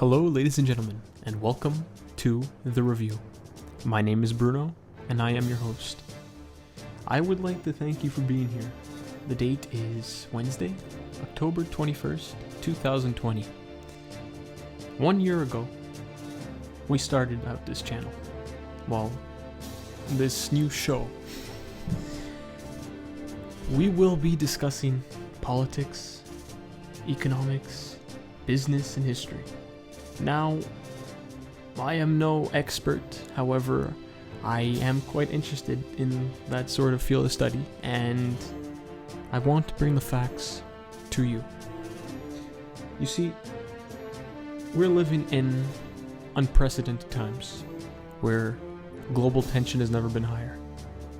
Hello, ladies and gentlemen, and welcome to The Review. My name is Bruno, and I am your host. I would like to thank you for being here. The date is Wednesday, October 21st, 2020. 1 year ago, we started out this channel. Well, this new show. We will be discussing politics, economics, business, and history. Now, I am no expert, however, I am quite interested in that sort of field of study, and I want to bring the facts to you. You see, we're living in unprecedented times, where global tension has never been higher,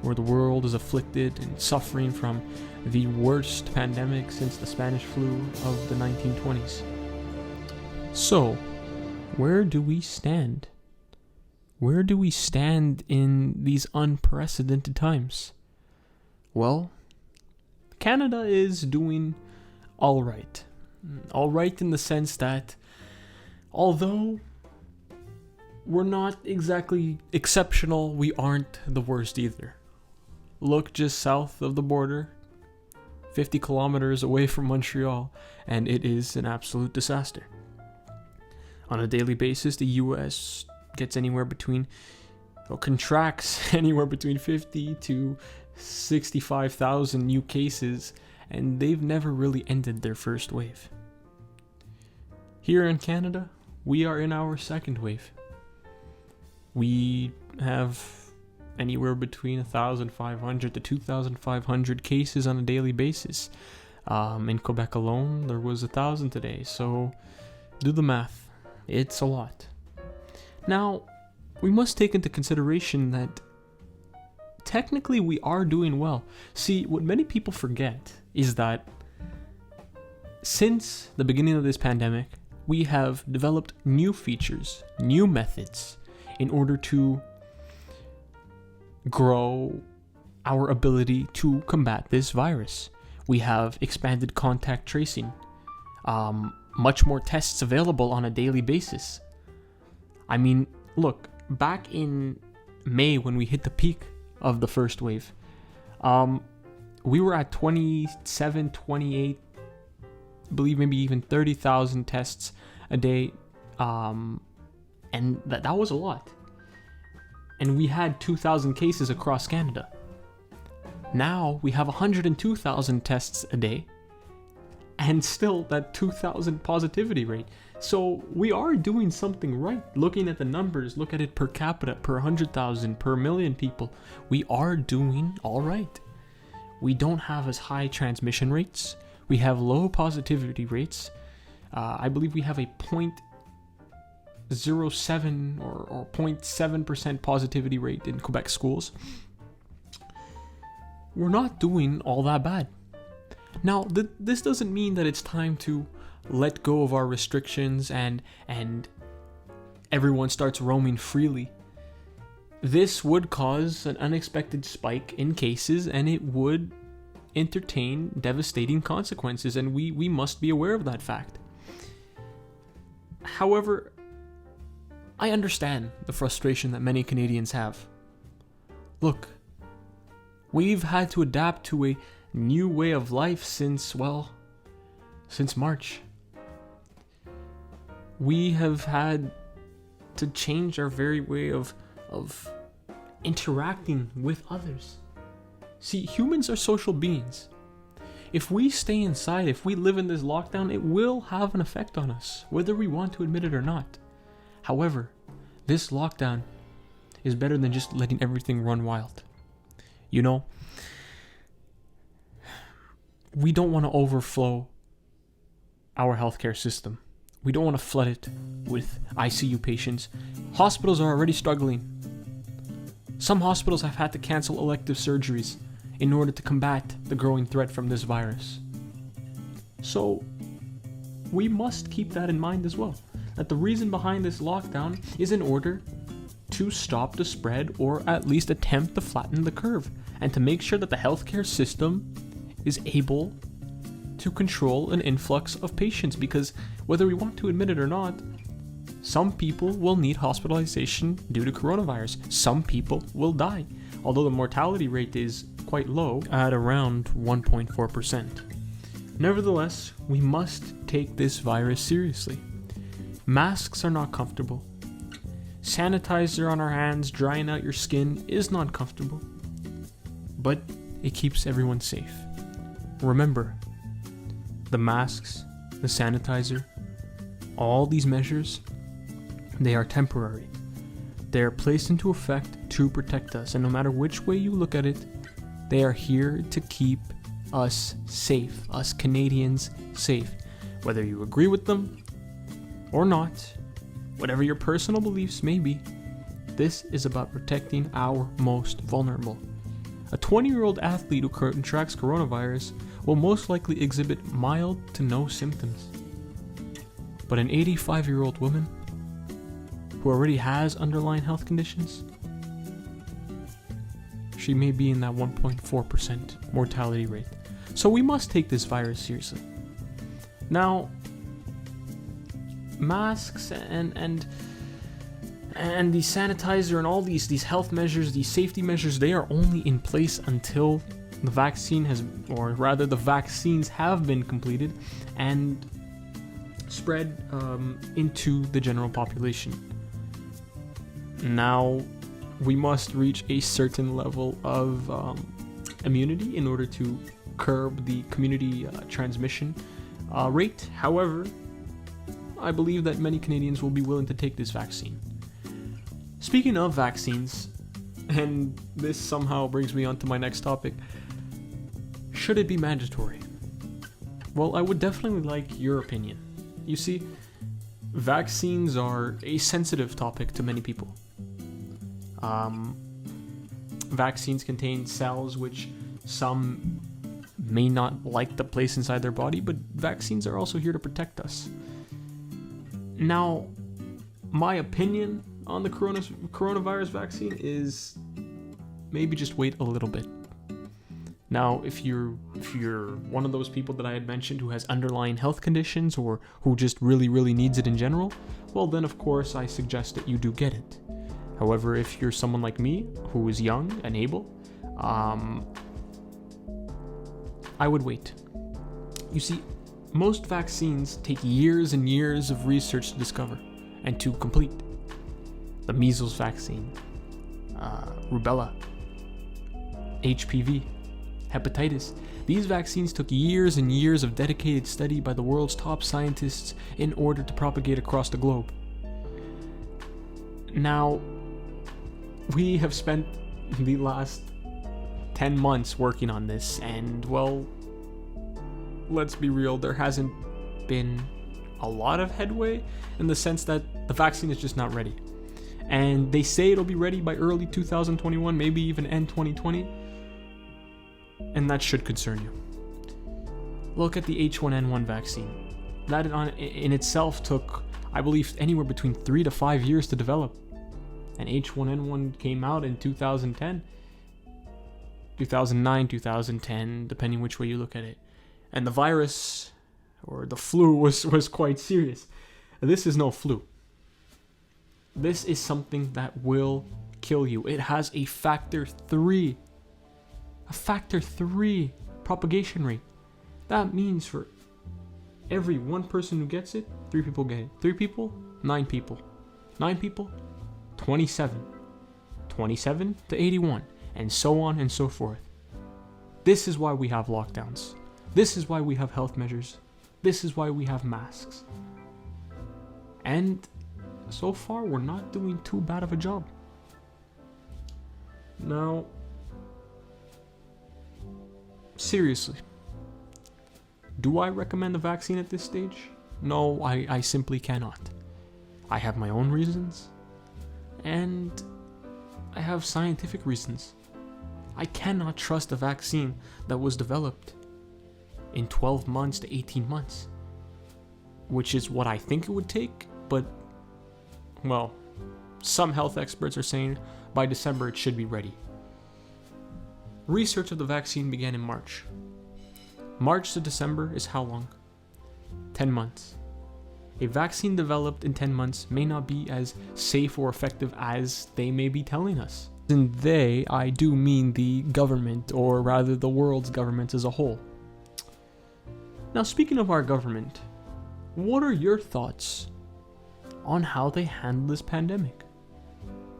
where the world is afflicted and suffering from the worst pandemic since the Spanish flu of the 1920s. So, where do we stand? Where do we stand in these unprecedented times? Well, Canada is doing all right. All right in the sense that, although we're not exactly exceptional, we aren't the worst either. Look just south of the border, 50 kilometers away from Montreal, and it is an absolute disaster. On a daily basis, the US gets contracts anywhere between 50 to 65,000 new cases, and they've never really ended their first wave. Here in Canada, we are in our second wave. We have anywhere between 1,500 to 2,500 cases on a daily basis. In Quebec alone, there was 1,000 today, so do the math. It's a lot. Now, we must take into consideration that technically we are doing well. See, what many people forget is that since the beginning of this pandemic, we have developed new features, new methods in order to grow our ability to combat this virus. We have expanded contact tracing, much more tests available on a daily basis. I mean, look, back in May when we hit the peak of the first wave, we were at 27, 28, I believe maybe even 30,000 tests a day, and that was a lot. And we had 2,000 cases across Canada. Now we have 102,000 tests a day, and still that 2,000 positivity rate. So we are doing something right. Looking at the numbers, look at it per capita, per 100,000, per million people. We are doing all right. We don't have as high transmission rates. We have low positivity rates. I believe we have a 0.07 or 0.7% positivity rate in Quebec schools. We're not doing all that bad. Now, this doesn't mean that it's time to let go of our restrictions and everyone starts roaming freely. This would cause an unexpected spike in cases, and it would entertain devastating consequences, and we must be aware of that fact. However, I understand the frustration that many Canadians have. Look, we've had to adapt to a new way of life since March. We have had to change our very way of interacting with others. See, humans are social beings. If we stay inside, if we live in this lockdown, it will have an effect on us, whether we want to admit it or not. However, this lockdown is better than just letting everything run wild. You know, we don't want to overflow our healthcare system. We don't want to flood it with ICU patients. Hospitals are already struggling. Some hospitals have had to cancel elective surgeries in order to combat the growing threat from this virus. So, we must keep that in mind as well. That the reason behind this lockdown is in order to stop the spread, or at least attempt to flatten the curve, and to make sure that the healthcare system is able to control an influx of patients, because whether we want to admit it or not, Some people will need hospitalization due to coronavirus. Some people will die, although the mortality rate is quite low at around 1.4%. Nevertheless, we must take this virus seriously. Masks are not comfortable. Sanitizer on our hands drying out your skin is not comfortable, but it keeps everyone safe. Remember, the masks, the sanitizer, all these measures, they are temporary. They are placed into effect to protect us, and no matter which way you look at it, they are here to keep us safe, us Canadians safe. Whether you agree with them or not, whatever your personal beliefs may be, this is about protecting our most vulnerable. A 20-year-old athlete who contracts coronavirus will most likely exhibit mild to no symptoms. But an 85-year-old woman who already has underlying health conditions, she may be in that 1.4% mortality rate. So we must take this virus seriously. Now, masks and the sanitizer and all these health measures, these safety measures, they are only in place until the vaccine the vaccines have been completed and spread into the general population. Now, we must reach a certain level of immunity in order to curb the community transmission rate. However, I believe that many Canadians will be willing to take this vaccine. Speaking of vaccines, and this somehow brings me on to my next topic, should it be mandatory? Well, I would definitely like your opinion. You see, vaccines are a sensitive topic to many people. Vaccines contain cells which some may not like the place inside their body, but vaccines are also here to protect us. Now, my opinion on the coronavirus vaccine is maybe just wait a little bit. Now, if you're one of those people that I had mentioned who has underlying health conditions or who just really needs it in general, well then of course I suggest that you do get it. However, if you're someone like me who is young and able, I would wait. You see, most vaccines take years and years of research to discover and to complete. The measles vaccine, rubella, HPV, hepatitis. These vaccines took years and years of dedicated study by the world's top scientists in order to propagate across the globe. Now, we have spent the last 10 months working on this, and well, let's be real, there hasn't been a lot of headway in the sense that the vaccine is just not ready. And they say it'll be ready by early 2021, maybe even end 2020. And that should concern you. Look at the H1N1 vaccine. That in itself took, I believe, anywhere between 3 to 5 years to develop. And H1N1 came out in 2010, 2009, 2010, depending which way you look at it. And the virus, or the flu, was quite serious. This is no flu. This is something that will kill you. It has a factor 3 propagation rate. That means for every one person who gets it, 3 people get it. 3 people, 9 people. 9 people, 27. 27 to 81, and so on and so forth. This is why we have lockdowns. This is why we have health measures. This is why we have masks. And so far, we're not doing too bad of a job. Now, seriously, do I recommend the vaccine at this stage? No, I simply cannot. I have my own reasons, and I have scientific reasons. I cannot trust a vaccine that was developed in 12 months to 18 months, which is what I think it would take, but, well, some health experts are saying by December it should be ready. Research of the vaccine began in March. March to December is how long? 10 months. A vaccine developed in 10 months may not be as safe or effective as they may be telling us. And they, I do mean the government, or rather the world's government as a whole. Now, speaking of our government, what are your thoughts on how they handle this pandemic?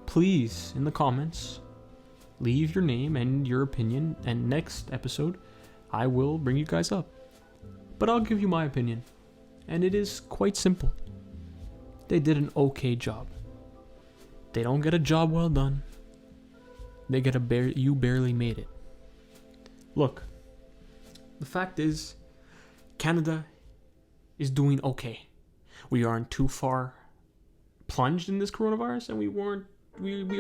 Please, in the comments, leave your name and your opinion, and next episode, I will bring you guys up. But I'll give you my opinion, and it is quite simple. They did an okay job. They don't get a job well done. They get you barely made it. Look, the fact is, Canada is doing okay. We aren't too far plunged in this coronavirus, and we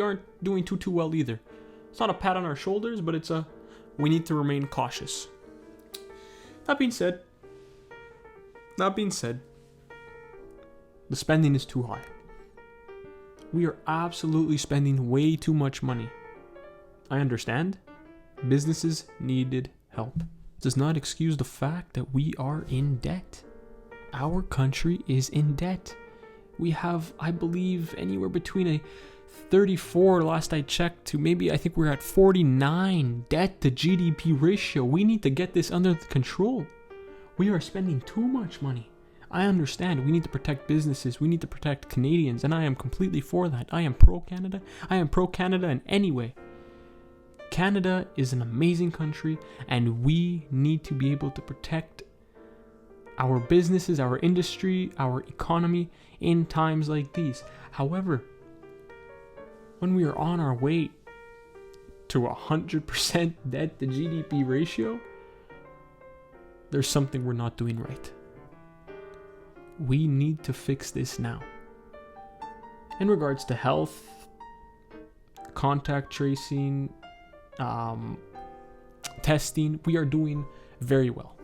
aren't doing too well either. It's not a pat on our shoulders, but we need to remain cautious. That being said, the spending is too high. We are absolutely spending way too much money. I understand. Businesses needed help. It does not excuse the fact that we are in debt. Our country is in debt. We have, I believe, anywhere between a 34 last I checked to maybe I think we're at 49 debt to GDP ratio. We need to get this under control. We are spending too much money. I understand we need to protect businesses. We need to protect Canadians, and I am completely for that. I am pro-Canada. I am pro-Canada in any way. Canada is an amazing country, and we need to be able to protect our businesses, our industry, our economy in times like these. However, when we are on our way to 100% debt to GDP ratio, there's something we're not doing right. We need to fix this now. In regards to health, contact tracing, testing, we are doing very well.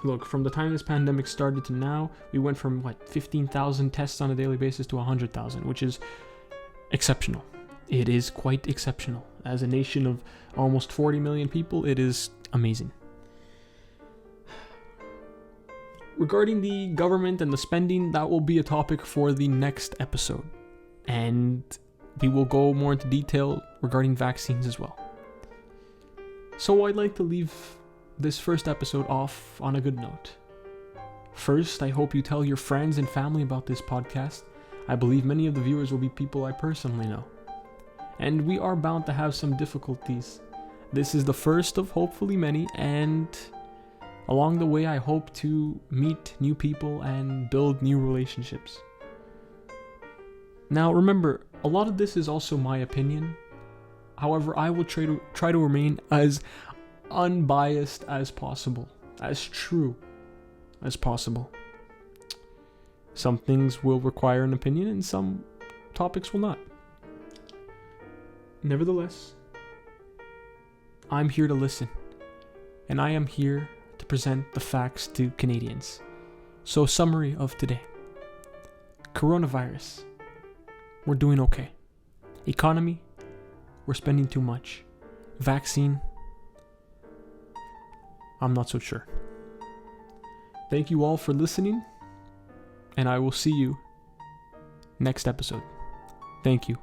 Look, from the time this pandemic started to now, we went from 15,000 tests on a daily basis to 100,000, which is exceptional. It is quite exceptional. As a nation of almost 40 million people, it is amazing. Regarding the government and the spending, that will be a topic for the next episode. And we will go more into detail regarding vaccines as well. So I'd like to leave this first episode off on a good note. First, I hope you tell your friends and family about this podcast. I believe many of the viewers will be people I personally know. And we are bound to have some difficulties. This is the first of hopefully many, and along the way I hope to meet new people and build new relationships. Now remember, a lot of this is also my opinion. However, I will try to remain as unbiased as possible, as true as possible. Some things will require an opinion and some topics will not. Nevertheless, I'm here to listen, and I am here to present the facts to Canadians. So, summary of today. Coronavirus. We're doing okay. Economy. We're spending too much. Vaccine. I'm not so sure. Thank you all for listening, and I will see you next episode. Thank you.